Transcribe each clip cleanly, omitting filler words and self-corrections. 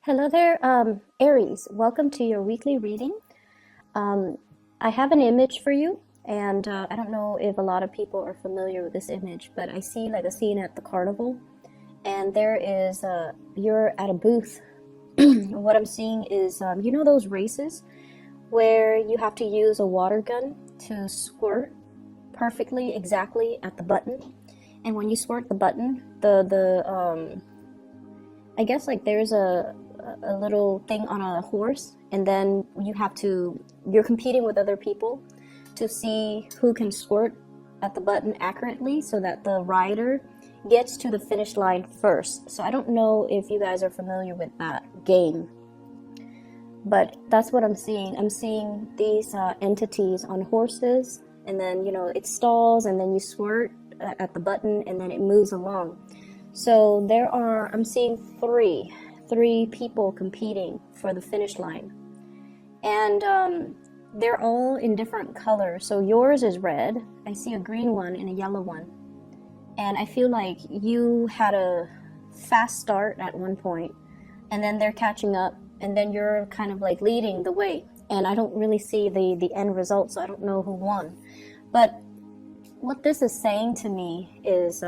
Hello there, Aries. Welcome to your weekly reading. Um, I have an image for you, and I don't know if a lot of people are familiar with this image, but I see like a scene at the carnival, and there is you're at a booth. What I'm seeing is, you know, those races where you have to use a water gun to squirt perfectly, exactly at the button, and when you squirt the button, the I guess like there's a little thing on a horse, and then you're competing with other people to see who can squirt at the button accurately so that the rider gets to the finish line first. So I don't know if you guys are familiar with that game, but that's what I'm seeing. I'm seeing these entities on horses, and then it stalls, and then you squirt at the button, and then it moves along. So I'm seeing three people competing for the finish line, and they're all in different colors. So yours is red. I see a green one and a yellow one, and I feel like you had a fast start at one point, and then they're catching up, and then you're kind of like leading the way. And I don't really see the end result, so I don't know who won. But what this is saying to me is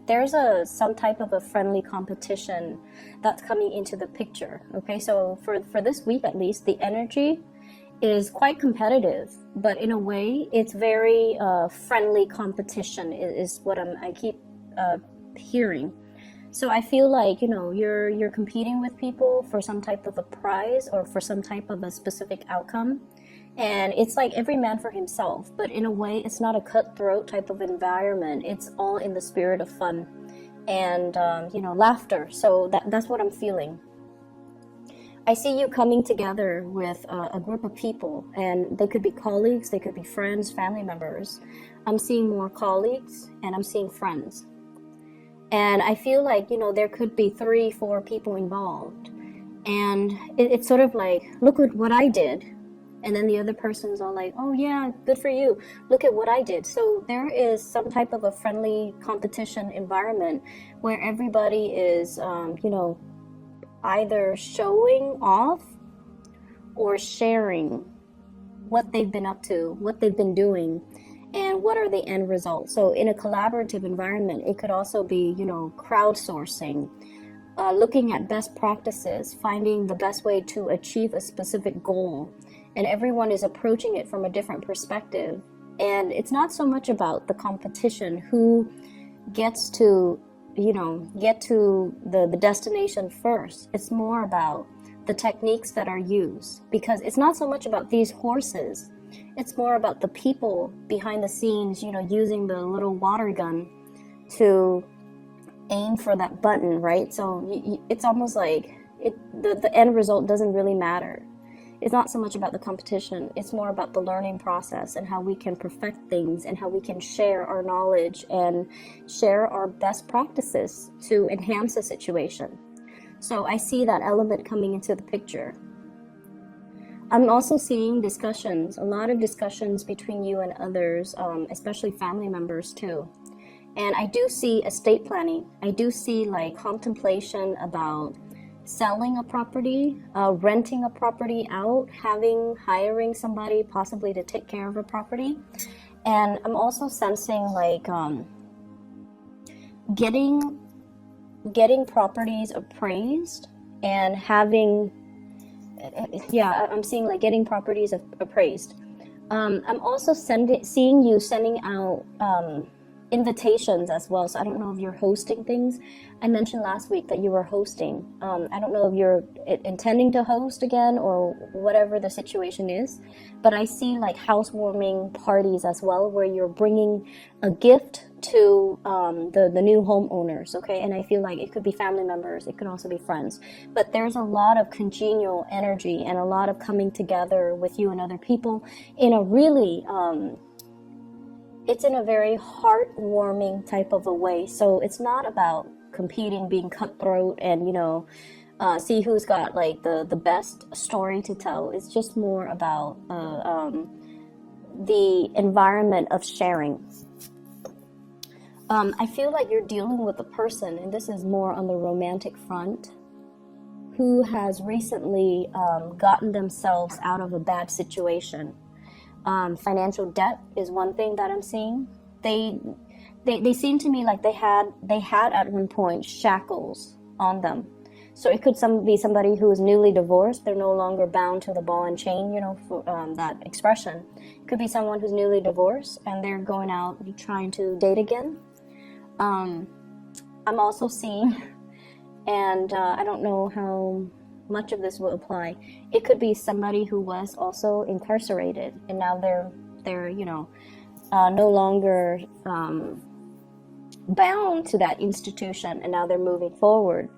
there's some type of a friendly competition that's coming into the picture. Okay, so for this week at least, the energy is quite competitive, but in a way it's very friendly competition is what I keep hearing. So I feel like you're competing with people for some type of a prize or for some type of a specific outcome. And it's like every man for himself, but in a way it's not a cutthroat type of environment. It's all in the spirit of fun and laughter. So that's what I'm feeling. I see you coming together with a group of people, and they could be colleagues, they could be friends, family members. I'm seeing more colleagues, and I'm seeing friends. And I feel like there could be 3-4 people involved, and it's sort of like, look at what I did. And then the other person's all like, oh yeah, good for you, look at what I did. So there is some type of a friendly competition environment where everybody is either showing off or sharing what they've been up to, what they've been doing, and what are the end results. So in a collaborative environment, it could also be crowdsourcing, looking at best practices, finding the best way to achieve a specific goal. And everyone is approaching it from a different perspective. And it's not so much about the competition, who gets to, get to the destination first. It's more about the techniques that are used. Because it's not so much about these horses. It's more about the people behind the scenes, using the little water gun to aim for that button, right? So it's almost like the end result doesn't really matter. It's not so much about the competition. It's more about the learning process and how we can perfect things and how we can share our knowledge and share our best practices to enhance the situation. So I see that element coming into the picture. I'm also seeing discussions, a lot of discussions between you and others, especially family members too. And I do see estate planning. I do see like contemplation about selling a property, renting a property out, hiring somebody possibly to take care of a property. And I'm also sensing like getting properties appraised and I'm seeing like getting properties appraised. I'm also seeing you sending out invitations as well. So I don't know if you're hosting things. I mentioned last week that you were hosting. I don't know if you're intending to host again or whatever the situation is, but I see like housewarming parties as well, where you're bringing a gift to the new homeowners, okay? And I feel like it could be family members, it could also be friends, but there's a lot of congenial energy and a lot of coming together with you and other people in a really it's in a very heartwarming type of a way. So it's not about competing, being cutthroat, and see who's got like the best story to tell. It's just more about the environment of sharing. I feel like you're dealing with a person, and this is more on the romantic front, who has recently gotten themselves out of a bad situation. Financial debt is one thing that I'm seeing. They seem to me like they had at one point shackles on them. So it could be somebody who is newly divorced. They're no longer bound to the ball and chain, you know, for that expression. It could be someone who's newly divorced and they're going out trying to date again. I'm also seeing, and I don't know how much of this will apply. It could be somebody who was also incarcerated and now they're you know, no longer bound to that institution, and now they're moving forward.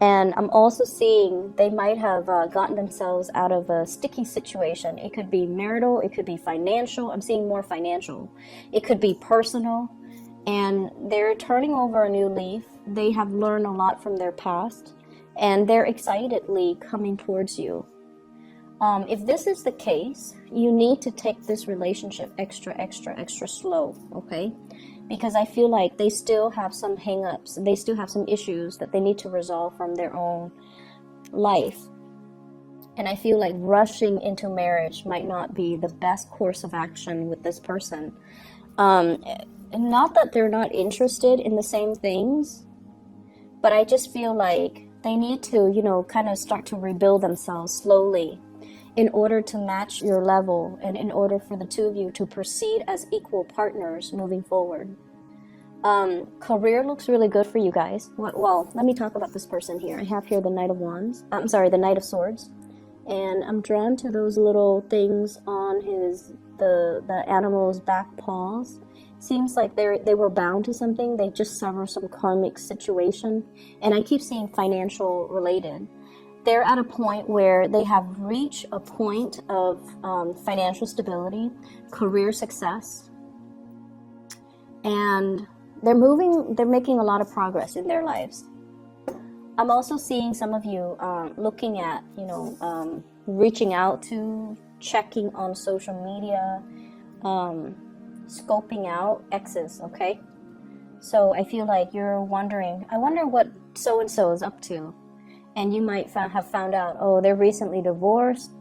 And I'm also seeing they might have gotten themselves out of a sticky situation. It could be marital, it could be financial. I'm seeing more financial. It could be personal. And they're turning over a new leaf. They have learned a lot from their past, and they're excitedly coming towards you. If this is the case, you need to take this relationship extra slow, okay? Because I feel like they still have some hang-ups. They still have some issues that they need to resolve from their own life. And I feel like rushing into marriage might not be the best course of action with this person. Not that they're not interested in the same things, but I just feel like they need to, you know, kind of start to rebuild themselves slowly in order to match your level and in order for the two of you to proceed as equal partners moving forward. Career looks really good for you guys. Well, let me talk about this person here. I have here the Knight of Wands. I'm sorry, the Knight of Swords. And I'm drawn to those little things on the animal's back paws. Seems like they were bound to something. They just severed some karmic situation. And I keep seeing financial related. They're at a point where they have reached a point of financial stability, career success, and they're making a lot of progress in their lives. I'm also seeing some of you looking at, you know, reaching out to, checking on social media, scoping out exes, okay? So I feel like you're wondering, I wonder what so-and-so is up to. And you might have found out, oh, they're recently divorced,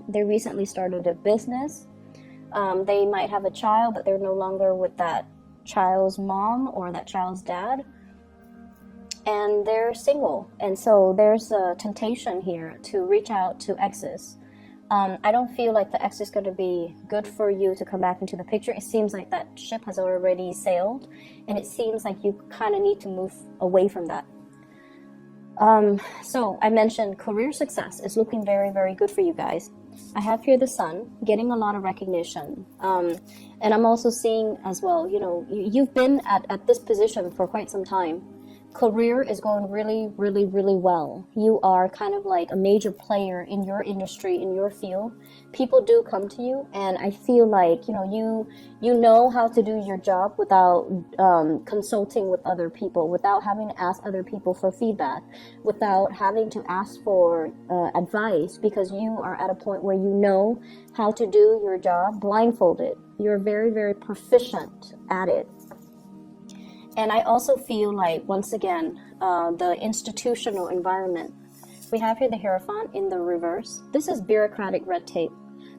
they recently started a business, they might have a child, but they're no longer with that child's mom or that child's dad, and they're single. And so there's a temptation here to reach out to exes. I don't feel like the ex is going to be good for you to come back into the picture. It seems like that ship has already sailed, and it seems like you kind of need to move away from that. So I mentioned career success is looking very, very good for you guys. I have here the Sun getting a lot of recognition. And I'm also seeing as well, you know, you've been at this position for quite some time. Career is going really, really, really well. You are kind of like a major player in your industry, in your field. People do come to you, and I feel like, you know how to do your job without consulting with other people, without having to ask other people for feedback, without having to ask for advice, because you are at a point where you know how to do your job blindfolded. You're very, very proficient at it. And I also feel like, once again, the institutional environment. We have here the Hierophant in the reverse. This is bureaucratic red tape.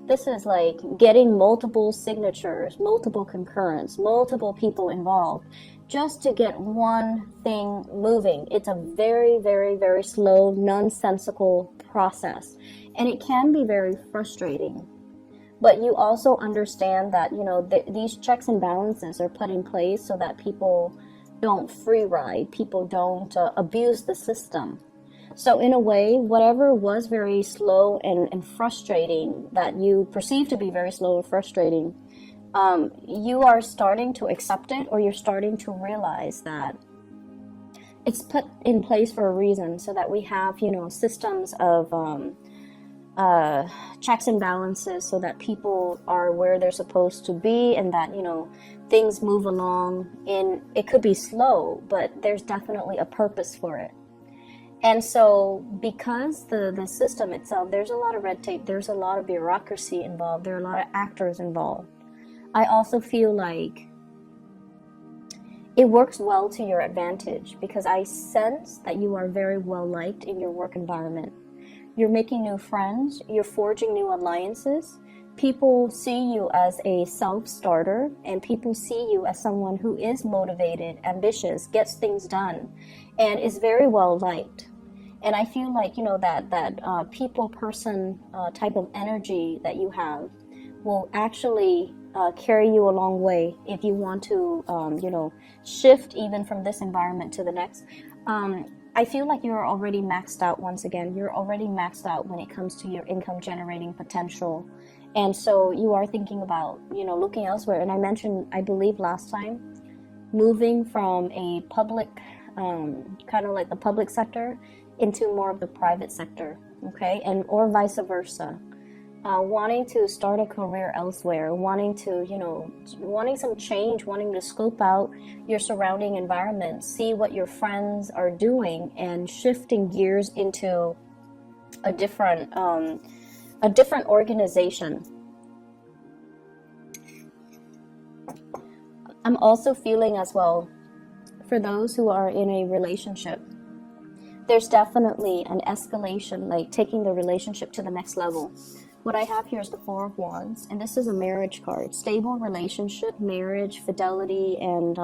This is like getting multiple signatures, multiple concurrence, multiple people involved, just to get one thing moving. It's a very, very, very slow, nonsensical process. And it can be very frustrating. But you also understand that, you know, these checks and balances are put in place so that people don't free ride, people don't abuse the system. So in a way, whatever was very slow and frustrating, that you perceive to be very slow and frustrating, you are starting to accept it, or you're starting to realize that it's put in place for a reason, so that we have, you know, systems of checks and balances, so that people are where they're supposed to be, and that, you know, things move along. And it could be slow, but there's definitely a purpose for it. And so because the system itself, there's a lot of red tape, there's a lot of bureaucracy involved, there are a lot of actors involved. I also feel like it works well to your advantage because I sense that you are very well liked in your work environment. You're making new friends, you're forging new alliances. People see you as a self-starter, and people see you as someone who is motivated, ambitious, gets things done, and is very well liked. And I feel like, that people person type of energy that you have will actually carry you a long way if you want to, shift even from this environment to the next. I feel like you're already maxed out once again. You're already maxed out when it comes to your income generating potential. And so you are thinking about, looking elsewhere. And I mentioned, I believe last time, moving from a public, kind of like the public sector into more of the private sector, okay? And or vice versa. Wanting to start a career elsewhere, wanting some change, wanting to scope out your surrounding environment, see what your friends are doing, and shifting gears into a different organization. I'm also feeling as well, for those who are in a relationship, there's definitely an escalation, like taking the relationship to the next level. What I have here is the Four of Wands, and this is a marriage card. Stable relationship, marriage, fidelity, and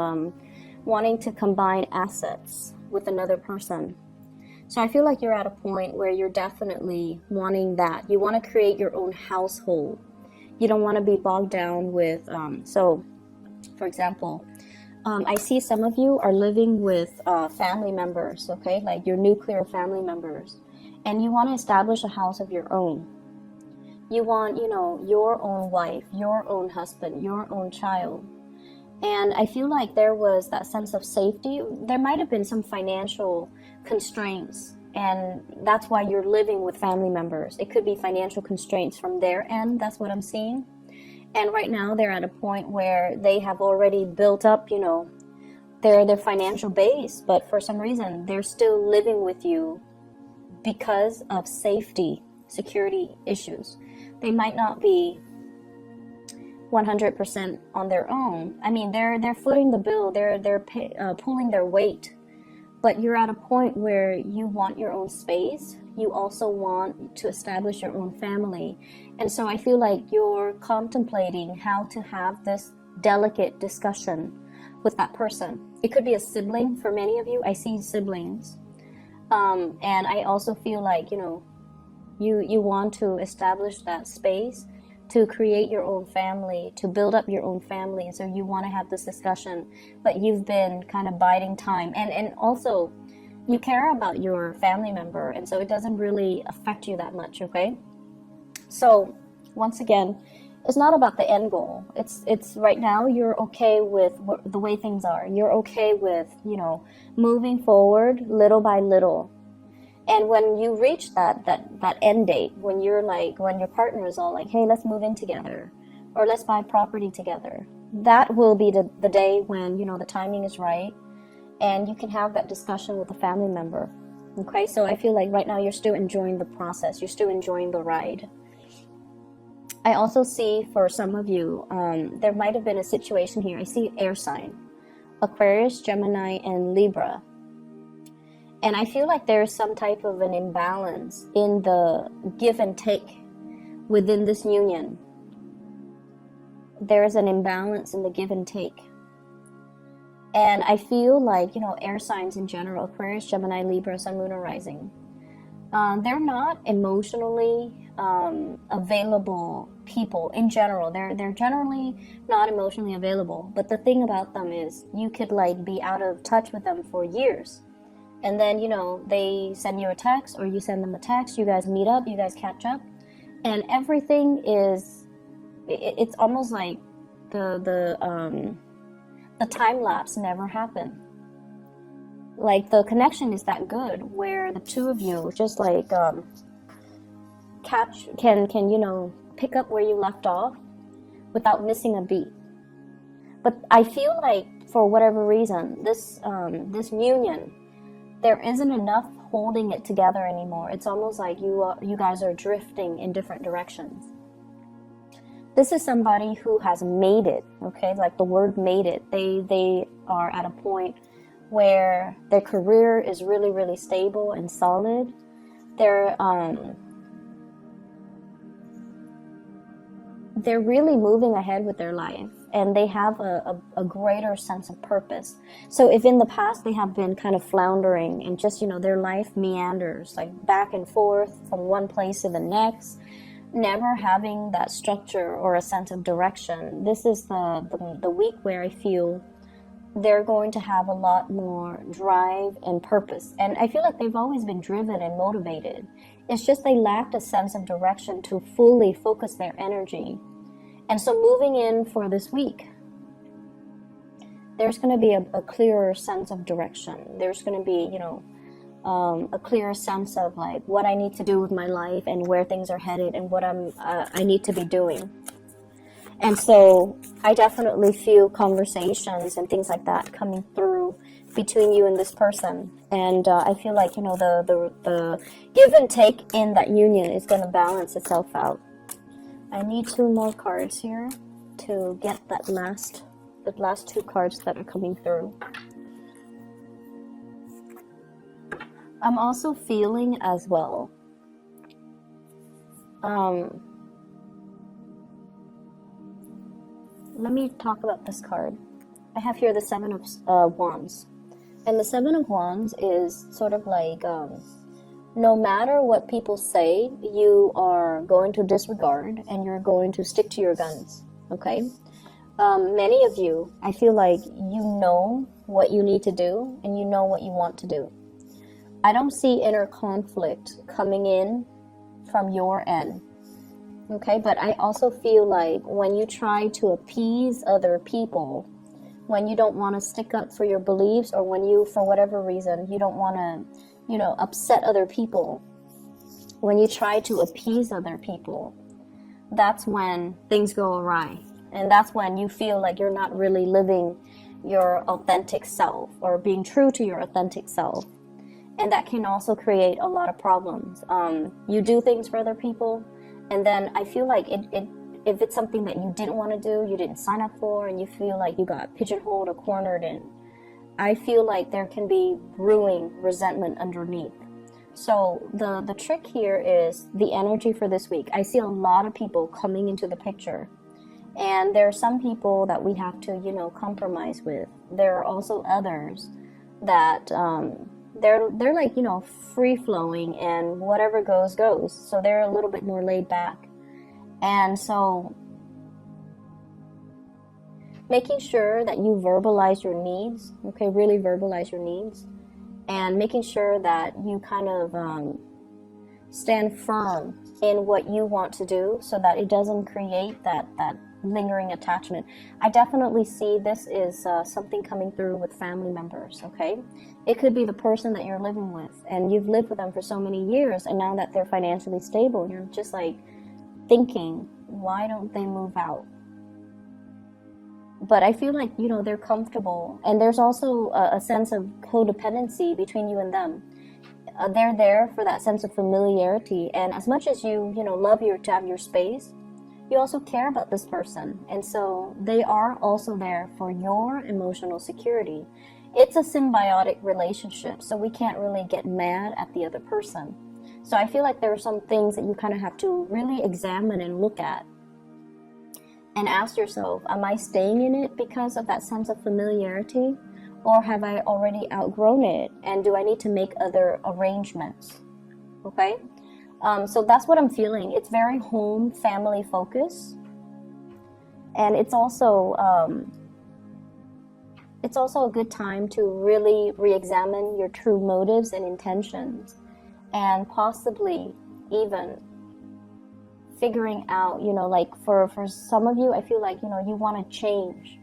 wanting to combine assets with another person. So I feel like you're at a point where you're definitely wanting that. You want to create your own household. You don't want to be bogged down with, for example, I see some of you are living with family members, okay? Like your nuclear family members. And you want to establish a house of your own. You want, your own wife, your own husband, your own child. And I feel like there was that sense of safety. There might have been some financial constraints, and that's why you're living with family members. It could be financial constraints from their end. That's what I'm seeing. And right now they're at a point where they have already built up, their financial base, but for some reason they're still living with you because of security issues. They might not be 100% on their own. I mean, they're footing the bill. They're pulling their weight. But you're at a point where you want your own space. You also want to establish your own family. And so I feel like you're contemplating how to have this delicate discussion with that person. It could be a sibling for many of you. I see siblings. And I also feel like, you want to establish that space to create your own family, to build up your own family. And so you want to have this discussion, but you've been kind of biding time. And also, you care about your family member, and so it doesn't really affect you that much, okay? So, once again, it's not about the end goal. It's right now you're okay with the way things are. You're okay with, moving forward little by little. And when you reach that end date, when your partner is all like, hey, let's move in together, or let's buy property together, that will be the day when, the timing is right, and you can have that discussion with a family member. Okay, so I feel like right now you're still enjoying the process. You're still enjoying the ride. I also see for some of you, there might have been a situation here. I see air sign, Aquarius, Gemini, and Libra. And I feel like there's some type of an imbalance in the give and take within this union. There's an imbalance in the give and take. And I feel like, air signs in general, Aquarius, Gemini, Libra, Sun, Moon, or Rising, they're not emotionally available people in general. They're generally not emotionally available. But the thing about them is you could be out of touch with them for years. And then, they send you a text or you send them a text, you guys meet up, you guys catch up, and everything it's almost like the time lapse never happened. Like the connection is that good where the two of you just can pick up where you left off without missing a beat. But I feel like for whatever reason, this union, there isn't enough holding it together anymore. It's almost like you guys are drifting in different directions. This is somebody who has made it, okay? Like the word made it. They are at a point where their career is really, really stable and solid. They're really moving ahead with their life, and they have a greater sense of purpose. So if in the past they have been kind of floundering and just, their life meanders like back and forth from one place to the next, never having that structure or a sense of direction, this is the week where I feel they're going to have a lot more drive and purpose. And I feel like they've always been driven and motivated. It's just they lacked a sense of direction to fully focus their energy. And so moving in for this week, there's going to be a clearer sense of direction. There's going to be, a clearer sense of like what I need to do with my life and where things are headed and what I need to be doing. And so I definitely feel conversations and things like that coming through between you and this person. And I feel like, the give and take in that union is going to balance itself out. I need 2 more cards here to get the last 2 cards that are coming through. I'm also feeling as well. Let me talk about this card. I have here the 7 of Wands. And the 7 of Wands is sort of like, no matter what people say, you are going to disregard and you're going to stick to your guns, okay? Many of you, I feel like you know what you need to do and you know what you want to do. I don't see inner conflict coming in from your end. Okay, but I also feel like when you try to appease other people, when you don't want to stick up for your beliefs, or when you, for whatever reason, you don't want to, upset other people, when you try to appease other people, that's when things go awry. And that's when you feel like you're not really living your authentic self or being true to your authentic self. And that can also create a lot of problems. You do things for other people, and then I feel like if it's something that you didn't want to do, you didn't sign up for, and you feel like you got pigeonholed or cornered in, I feel like there can be brewing resentment underneath. So the trick here is the energy for this week. I see a lot of people coming into the picture, and there are some people that we have to, compromise with. There are also others that they're like, free flowing, and whatever goes goes. So they're a little bit more laid back. And so making sure that you verbalize your needs, okay, really verbalize your needs, and making sure that you kind of stand firm in what you want to do so that it doesn't create that lingering attachment. I definitely see this is something coming through with family members, okay? It could be the person that you're living with, and you've lived with them for so many years, and now that they're financially stable, you're just like thinking, why don't they move out? But I feel like, they're comfortable, and there's also a sense of codependency between you and them. They're there for that sense of familiarity, and as much as you, love to have your space, you also care about this person, and so they are also there for your emotional security. It's a symbiotic relationship, so we can't really get mad at the other person. So I feel like there are some things that you kind of have to really examine and look at and ask yourself, am I staying in it because of that sense of familiarity, or have I already outgrown it, and do I need to make other arrangements? Okay? So that's what I'm feeling. It's very home, family focused. And it's also a good time to really re-examine your true motives and intentions, and possibly even figuring out, like for some of you, I feel like, you want to change.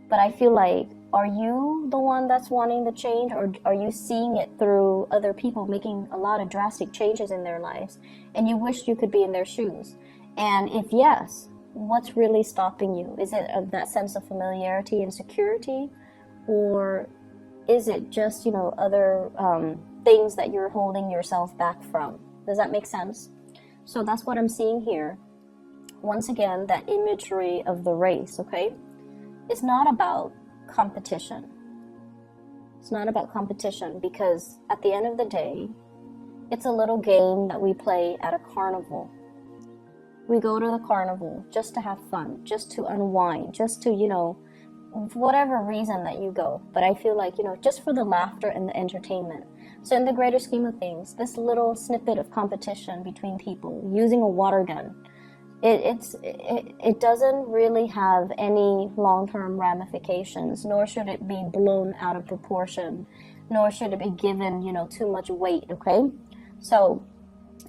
But I feel like, are you the one that's wanting the change, or are you seeing it through other people making a lot of drastic changes in their lives, and you wish you could be in their shoes? And if yes, what's really stopping you? Is it that sense of familiarity and security, or is it just, other things that you're holding yourself back from? Does that make sense? So that's what I'm seeing here. Once again, that imagery of the race, okay? It's not about competition. It's not about competition, because at the end of the day, it's a little game that we play at a carnival. We go to the carnival just to have fun, just to unwind, just to, for whatever reason that you go. But I feel like, just for the laughter and the entertainment. So in the greater scheme of things, this little snippet of competition between people using a water gun, it doesn't really have any long-term ramifications, nor should it be blown out of proportion, nor should it be given, too much weight, okay? So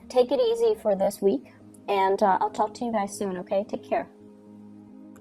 take it easy for this week, and I'll talk to you guys soon, okay? Take care.